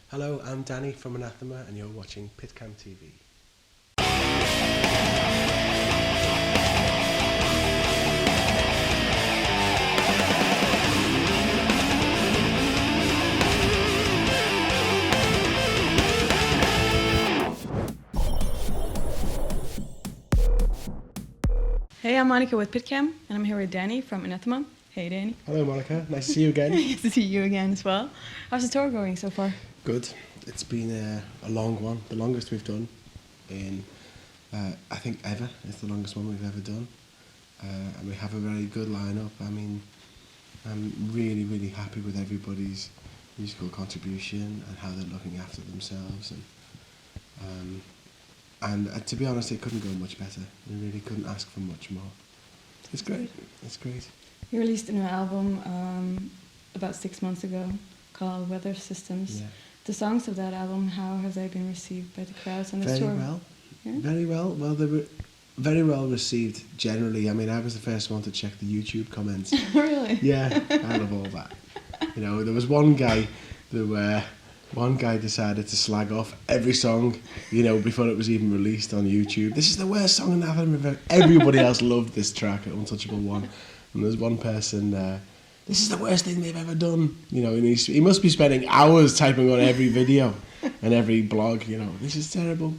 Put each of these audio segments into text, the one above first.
Hello, I'm Danny from Anathema and you're watching PitCam TV. Hey, I'm Monica with PitCam, and I'm here with Danny from Anathema. Hey, Danny. Hello, Monica. Nice to see you again. Nice to see you again as well. How's the tour going so far? Good. It's been a long one, the longest we've done in, I think, ever. It's the longest one we've ever done. And we have a very good lineup. I mean, I'm really, really happy with everybody's musical contribution and how they're looking after themselves. And to be honest, it couldn't go much better. We really couldn't ask for much more. It's great. It's great. You released a new album about 6 months ago called Weather Systems. Yeah. The songs of that album, how have they been received by the crowds on this tour? Very well. Yeah? Very well. Well, they were very well received generally. I mean, I was the first one to check the YouTube comments. Really? Yeah, I love all that. You know, there was one guy decided to slag off every song, you know, before it was even released on YouTube. This is the worst song in the album. Everybody else loved this track, Untouchable One. And there's one person, this is the worst thing they've ever done. You know, and he must be spending hours typing on every video and every blog, you know, this is terrible.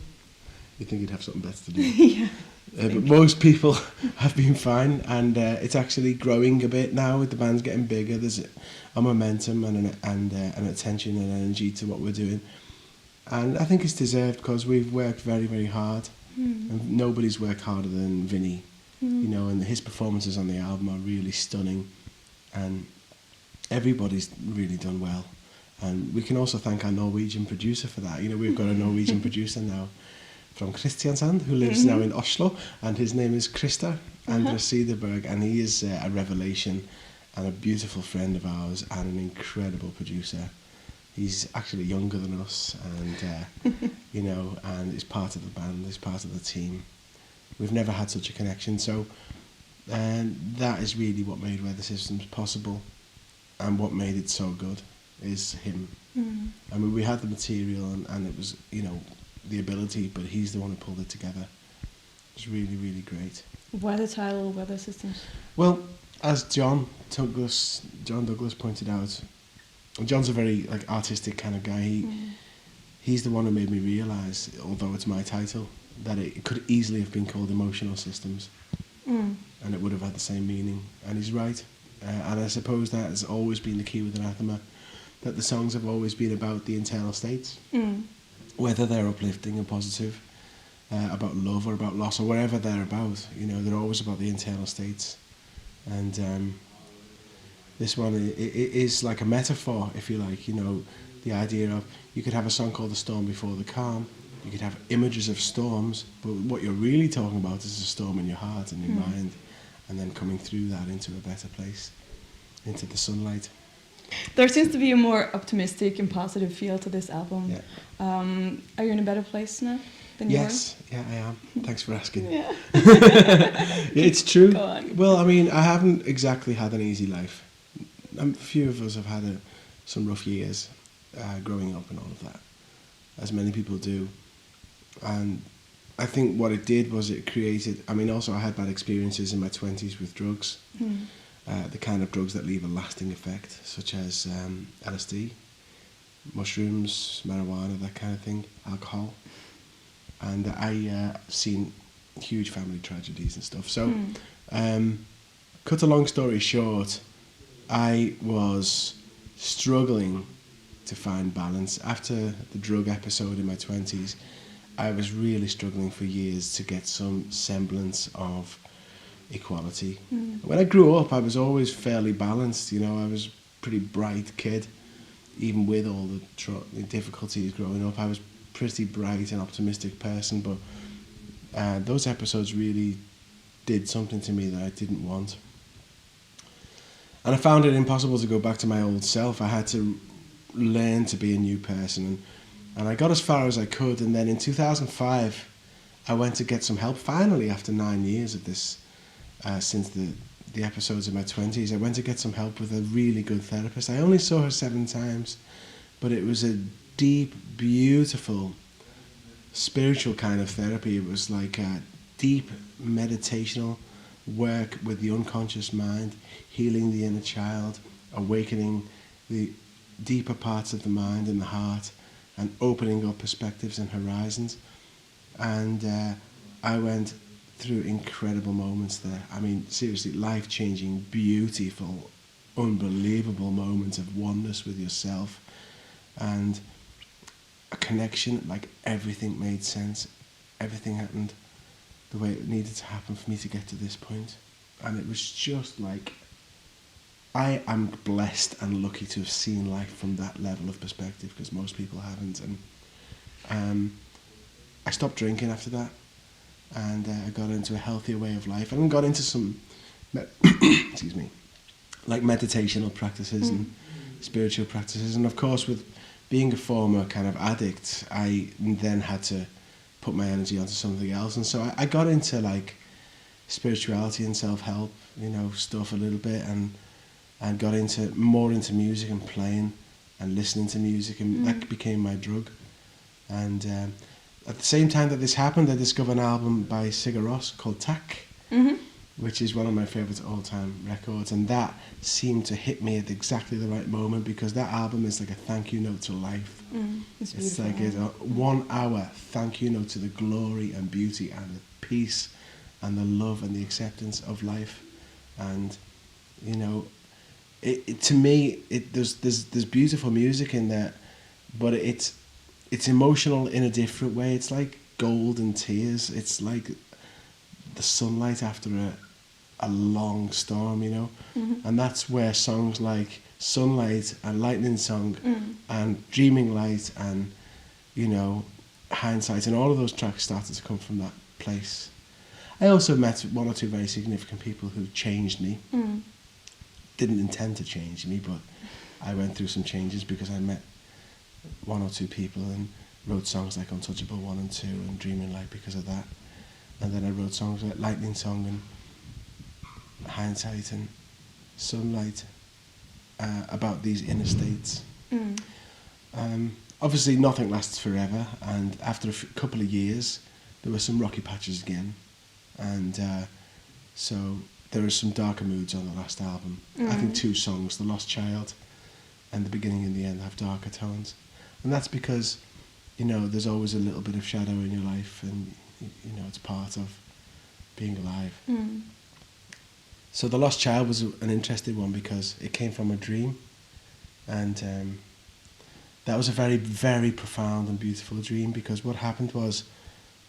You'd think he'd have something better to do. Yeah. But most people have been fine, and it's actually growing a bit now with the band's getting bigger. There's a momentum and an attention and energy to what we're doing, and I think it's deserved because we've worked very, very hard, and nobody's worked harder than Vinny, you know, and his performances on the album are really stunning, and everybody's really done well, and we can also thank our Norwegian producer for that. You know, we've got a Norwegian producer now from Kristiansand, who lives now in Oslo, and his name is Christer Andres Cederberg, and he is a revelation and a beautiful friend of ours and an incredible producer. He's actually younger than us, and you know, and is part of the band, is part of the team. We've never had such a connection, so that is really what made Weather Systems possible, and what made it so good is him. I mean, we had the material, and it was, you know, the ability, but he's the one who pulled it together. It's really, really great. Why the title Weather Systems? Well, as John Douglas pointed out, John's a very artistic kind of guy. He's the one who made me realise, although it's my title, that it could easily have been called Emotional Systems, and it would have had the same meaning. And he's right. And I suppose that has always been the key with Anathema, that the songs have always been about the internal states. Whether they're uplifting and positive, about love or about loss or whatever they're about, you know, they're always about the internal states. And this one is like a metaphor, if you like, you know, the idea of, you could have a song called The Storm Before the Calm, you could have images of storms, but what you're really talking about is a storm in your heart and your mind, and then coming through that into a better place, into the sunlight. There seems to be a more optimistic and positive feel to this album. Yeah. Are you in a better place now than you were? Yes, yeah, I am. Thanks for asking. Yeah. It's true. Go on. Well, I mean, I haven't exactly had an easy life. A few of us have had some rough years growing up and all of that, as many people do. And I think what it did was it created, I mean, also I had bad experiences in my 20s with drugs. The kind of drugs that leave a lasting effect, such as LSD, mushrooms, marijuana, that kind of thing, alcohol. And I've seen huge family tragedies and stuff. So, cut a long story short, I was struggling to find balance. After the drug episode in my 20s, I was really struggling for years to get some semblance of equality. When I grew up, I was always fairly balanced. You know, I was a pretty bright kid, even with all the difficulties growing up. I was a pretty bright and optimistic person, but those episodes really did something to me that I didn't want. And I found it impossible to go back to my old self. I had to learn to be a new person, and I got as far as I could. And then in 2005, I went to get some help, finally, after 9 years of this. Since the episodes in my 20s, I went to get some help with a really good therapist. I only saw her 7 times, but it was a deep, beautiful, spiritual kind of therapy. It was like a deep meditational work with the unconscious mind, healing the inner child, awakening the deeper parts of the mind and the heart, and opening up perspectives and horizons. And I went through incredible moments there. I mean, seriously, life-changing, beautiful, unbelievable moments of oneness with yourself, and a connection. Like, everything made sense. Everything happened the way it needed to happen for me to get to this point. And it was just like, I am blessed and lucky to have seen life from that level of perspective, because most people haven't. And I stopped drinking after that, and I got into a healthier way of life, and got into some excuse me, like meditational practices and spiritual practices. And of course, with being a former kind of addict, I then had to put my energy onto something else. And so I got into like spirituality and self-help, you know, stuff a little bit, and got more into music and playing and listening to music, and that became my drug. And at the same time that this happened, I discovered an album by Sigur Rós called Tack, which is one of my favourite all-time records, and that seemed to hit me at exactly the right moment, because that album is like a thank you note to life. It's like a 1 hour thank you note to the glory and beauty and the peace and the love and the acceptance of life. And, you know, to me, there's beautiful music in there, but it's emotional in a different way. It's like golden tears. It's like the sunlight after a long storm, you know. And that's where songs like Sunlight and Lightning Song and Dreaming Light and, you know, Hindsight and all of those tracks started to come from that place. I also met one or two very significant people who changed me. Didn't intend to change me, but I went through some changes because I met one or two people and wrote songs like Untouchable 1 and 2 and Dreaming Light because of that. And then I wrote songs like Lightning Song and Hindsight and Sunlight about these inner states. Obviously nothing lasts forever, and after a couple of years there were some rocky patches again, and so there are some darker moods on the last album. I think 2 songs, The Lost Child and The Beginning and the End, have darker tones. And that's because, you know, there's always a little bit of shadow in your life, and, you know, it's part of being alive. So The Lost Child was an interesting one because it came from a dream, and that was a very, very profound and beautiful dream, because what happened was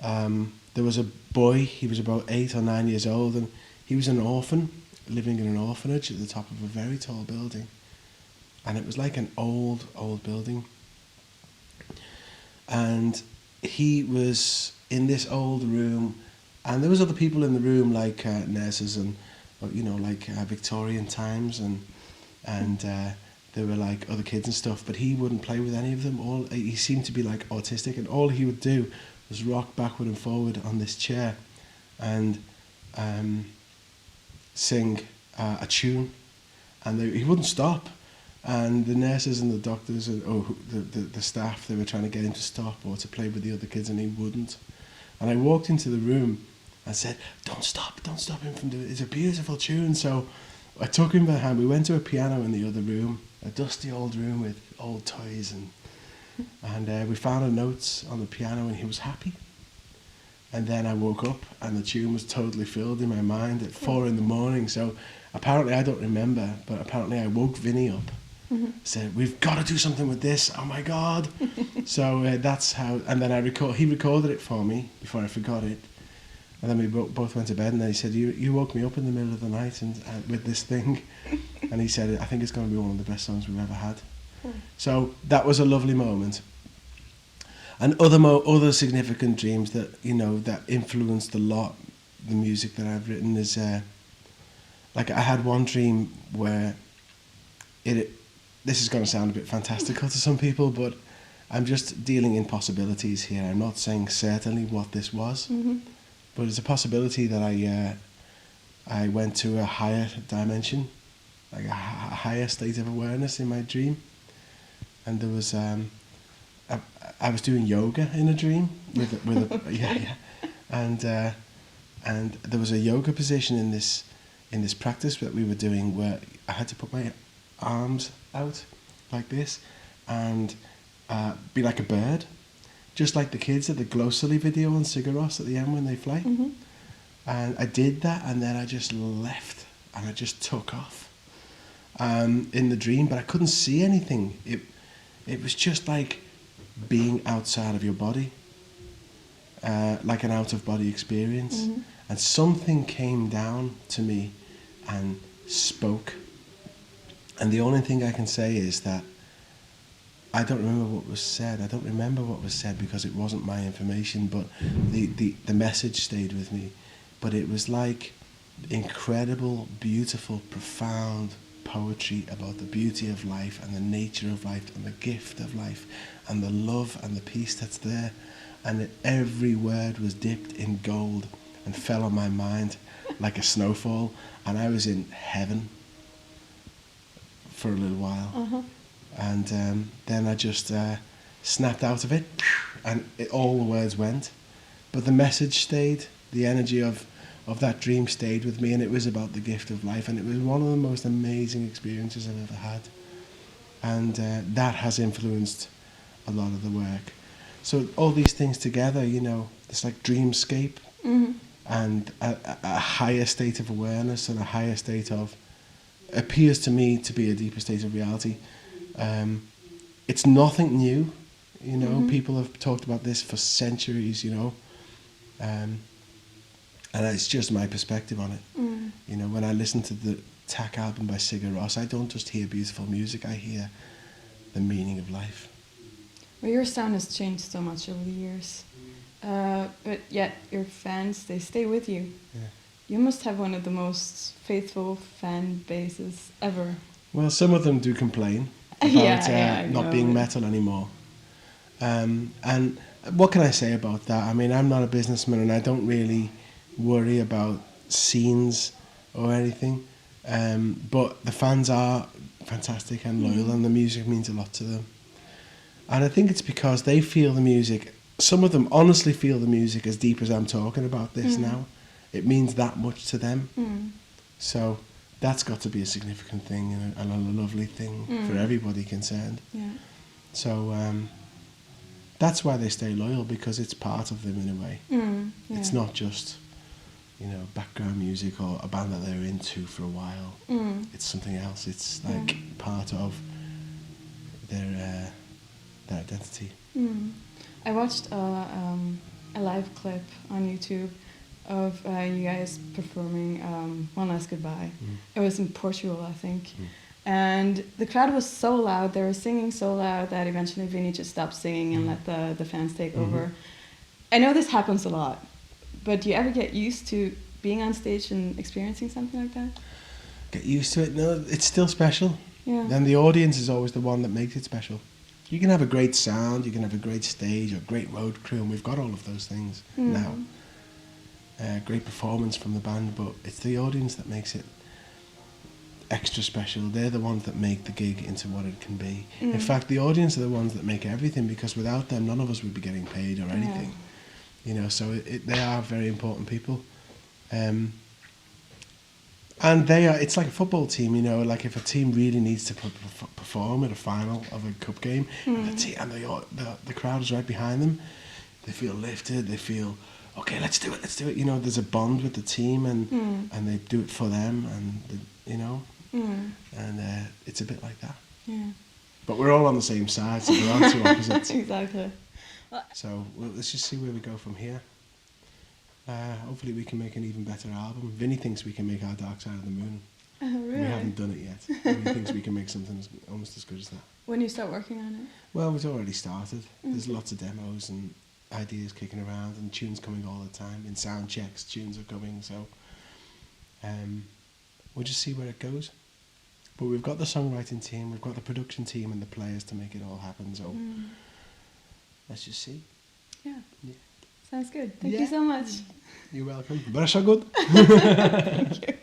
there was a boy, he was about 8 or 9 years old, and he was an orphan, living in an orphanage at the top of a very tall building. And it was like an old, old building. And he was in this old room, and there was other people in the room, like nurses and, you know, like Victorian times, and there were like other kids and stuff, but he wouldn't play with any of them. He seemed to be like autistic, and all he would do was rock backward and forward on this chair and sing a tune, and he wouldn't stop. And the nurses and the doctors and the staff, they were trying to get him to stop or to play with the other kids, and he wouldn't. And I walked into the room and said, don't stop him from doing it. It's a beautiful tune. So I took him by the hand. We went to a piano in the other room, a dusty old room with old toys, and we found the notes on the piano, and he was happy. And then I woke up, and the tune was totally filled in my mind at 4 a.m. So apparently, I don't remember, but apparently I woke Vinny up. Said, we've got to do something with this. Oh my God. So that's how, and then he recorded it for me before I forgot it. And then we both went to bed, and then he said, you woke me up in the middle of the night and with this thing. And he said, I think it's going to be one of the best songs we've ever had. So that was a lovely moment. And other significant dreams that, you know, that influenced a lot the music that I've written is, like I had one dream where this is going to sound a bit fantastical to some people, but I'm just dealing in possibilities here. I'm not saying certainly what this was, but it's a possibility that I went to a higher dimension, like a higher state of awareness in my dream. And there was I was doing yoga in a dream with a yeah, and there was a yoga position in this practice that we were doing where I had to put my arms out like this and be like a bird, just like the kids at the Glossary video on Sigur Rós at the end when they fly. Mm-hmm. And I did that, and then I just left and I just took off in the dream, but I couldn't see anything. It was just like being outside of your body, like an out-of-body experience. Mm-hmm. And something came down to me and spoke. And the only thing I can say is that I don't remember what was said. I don't remember what was said because it wasn't my information, but the message stayed with me. But it was like incredible, beautiful, profound poetry about the beauty of life and the nature of life and the gift of life and the love and the peace that's there. And every word was dipped in gold and fell on my mind like a snowfall. And I was in heaven for a little while. Uh-huh. And then I just snapped out of it, and all the words went. But the message stayed, the energy of that dream stayed with me, and it was about the gift of life, and it was one of the most amazing experiences I've ever had. And that has influenced a lot of the work. So all these things together, you know, it's like dreamscape, Mm-hmm. and a higher state of awareness and a higher state of, appears to me to be a deeper state of reality. It's nothing new, you know. Mm-hmm. People have talked about this for centuries, you know, and it's just my perspective on it. Mm. You know, when I listen to the TAC album by Sigur Rós, I don't just hear beautiful music, I hear the meaning of life. Well, your sound has changed so much over the years, but yet your fans, they stay with you. Yeah. You must have one of the most faithful fan bases ever. Well, some of them do complain about I not know. being metal anymore. And what can I say about that? I mean, I'm not a businessman and I don't really worry about scenes or anything. But the fans are fantastic and loyal, and the music means a lot to them. And I think it's because they feel the music, some of them honestly feel the music as deep as I'm talking about this now. It means that much to them. Mm. So that's got to be a significant thing and a lovely thing for everybody concerned. Yeah. So that's why they stay loyal, because it's part of them in a way. Mm. Yeah. It's not just, you know, background music or a band that they're into for a while. Mm. It's something else. It's like part of their identity. Mm. I watched a live clip on YouTube of you guys performing One Last Goodbye. It was in Portugal, I think. And the crowd was so loud, they were singing so loud that eventually Vinny just stopped singing and let the fans take over. I know this happens a lot, but do you ever get used to being on stage and experiencing something like that? Get used to it. No, it's still special. Yeah. Then the audience is always the one that makes it special. You can have a great sound, you can have a great stage, or great road crew, and we've got all of those things now. Great performance from the band, but it's the audience that makes it extra special. They're the ones that make the gig into what it can be. In fact, the audience are the ones that make everything, because without them, none of us would be getting paid or anything. You know, so they are very important people. And they are, it's like a football team, you know, like if a team really needs to perform at a final of a cup game, and the crowd is right behind them, they feel lifted, they feel, okay, let's do it. You know, there's a bond with the team, and they do it for them, and, you know, and it's a bit like that. Yeah. But we're all on the same side, so we're on two opposites. Exactly. So let's just see where we go from here. Hopefully we can make an even better album. Vinny thinks we can make our Dark Side of the Moon. Oh, really? We haven't done it yet. Vinny thinks we can make something almost as good as that. When you start working on it? Well, we've already started. There's lots of demos and ideas kicking around, and tunes coming all the time. In sound checks, tunes are coming, so we'll just see where it goes. But we've got the songwriting team, we've got the production team and the players to make it all happen, so let's just see. Yeah. Sounds good. Thank you so much. You're welcome. Very good. Thank you.